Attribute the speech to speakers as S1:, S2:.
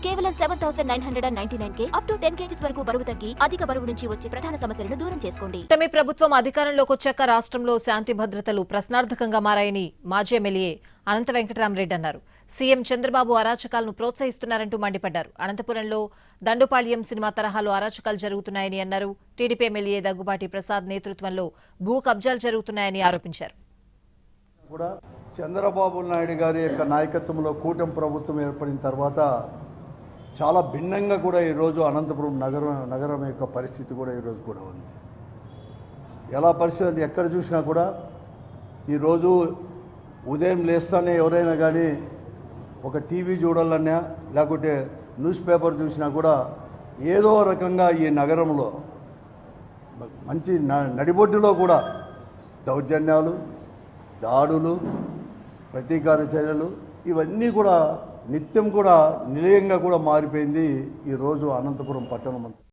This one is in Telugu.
S1: కేవలం 7,999 అప్ టు 10 kgs వరకు బరువు తగ్గి అధిక బరువు నుంచి వచ్చే ప్రధాన సమస్యలను దూరం చేసుకోండి.
S2: తమ ప్రభుత్వం అధికారంలోకి వచ్చాక రాష్ట్రంలో శాంతి భద్రతలు ప్రశ్నార్థకంగా మారాయని మాజీ ఎమ్మెల్యే అనంత వెంకటరామరెడ్డి అన్నారు. సీఎం చంద్రబాబు అరాచకాలను ప్రోత్సహిస్తున్నారంటూ మండిపడ్డారు. అనంతపురంలో దండుపాళ్యం సినిమా తరహాలో అరాచకాలు జరుగుతున్నాయని అన్నారు. టీడీపీ ఎమ్మెల్యే దగ్గుబాటి ప్రసాద్ నేతృత్వంలో భూ కబ్జాలు జరుగుతున్నాయని ఆరోపించారు.
S3: చంద్రబాబు నాయుడు గారి యొక్క నాయకత్వంలో కూటమి ప్రభుత్వం ఏర్పడిన తర్వాత చాలా భిన్నంగా కూడా ఈరోజు అనంతపురం నగరం యొక్క పరిస్థితి కూడా ఈరోజు కూడా ఉంది. ఎలా పరిస్థితి ఎక్కడ చూసినా కూడా ఈరోజు ఉదయం లేస్తానే ఎవరైనా కానీ ఒక టీవీ చూడాలన్నా లేకుంటే న్యూస్ పేపర్ చూసినా కూడా ఏదో రకంగా ఈ నగరంలో మంచి నడిబొడ్డులో కూడా దౌర్జన్యాలు, దాడులు, ప్రతీకార చర్యలు ఇవన్నీ కూడా నిత్యం కూడా నిలయంగా కూడా మారిపోయింది ఈరోజు అనంతపురం పట్టణం అంతా.